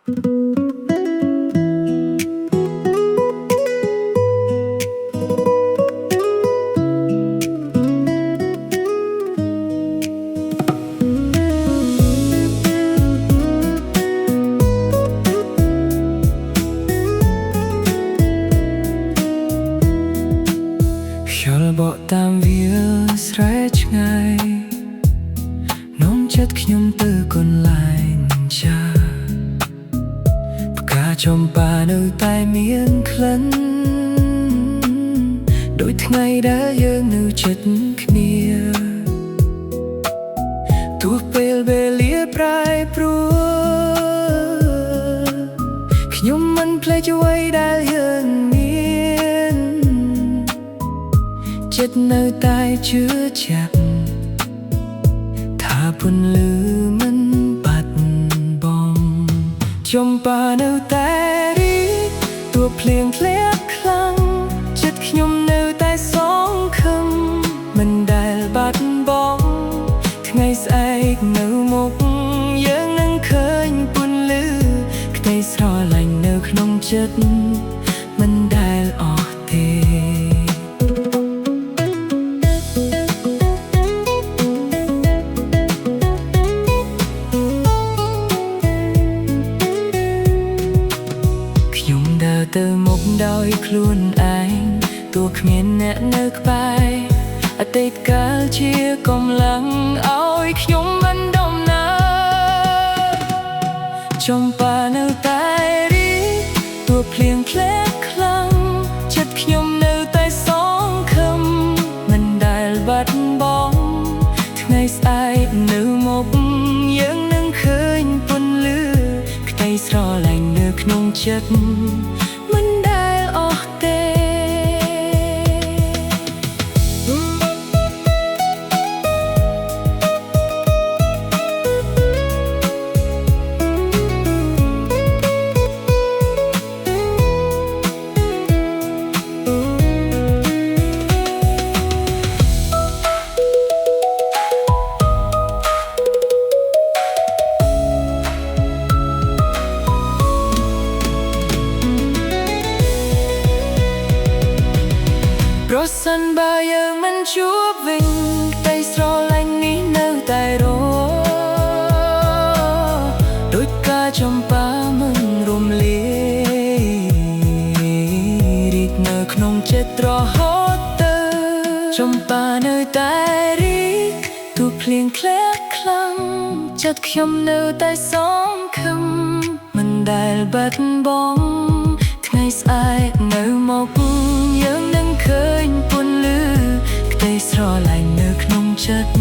បកតាមវាស្រែឆ្ងាយនាំចិត្តខ្ញុំទៅកន្លែងចាផ្កាចំប៉ានៅតែមានក្លិនដូចថ្ងៃដែលយើងនៅជិតគ្នាទោះពេលវេលាប្រែប្រួលខ្ញុំមិនភ្លេចអ្វីដែលយើងមានចិត្តនៅតែជឿជាក់ថាពន្លឺមិនបាត់បង់ចំប៉ានៅតែរីកទោះភ្លៀងធ្លាក់ខ្លាំងចិត្តខ្ញុំនៅតែសងខឹមមិនដែលបាត់បង់ថ្ងៃស្អែកនៅមុខយើងនឹងឃើញពន្លឺក្តីស្រឡាញ់នៅក្នុងចិត្តមិនដែលអស់ទេទៅមុខដោយខ្លួនឯងទោះគ្មានអ្នកនៅក្បែរអតីតកាលជាកម្លាំងឲ្យខ្ញុំមិនដំណើរចំប៉ានៅតែរីកទោះភ្លៀងធ្លាក់ខ្លាំងចិត្តខ្ញុំនៅតែសងខឹមមិនដែលបាត់បង់ថ្ងៃស្អែកនៅមុខយើងនឹងឃើញពន្លឺក្តីស្រឡាញ់នៅក្នុងចិត្តប្រសិនបើយើងមិនជួបវិញក្តីស្រឡាញ់នេះនៅតែរដូចការចំប៉ាមិនរំលាយរីកនៅក្នុងចិត្តរហូតទៅចំប៉ានៅតែរីកទោះភ្លៀងធ្លាក់ខ្លាំងចិត្តខ្ញុំនៅតែសងខឹមមិនដែលបាត់បង់ថ្ងៃស្អែកនៅមុខយើងនឹងឃើញពន្លឺក្តីស្រឡាញ់នៅក្នុងចិត្ត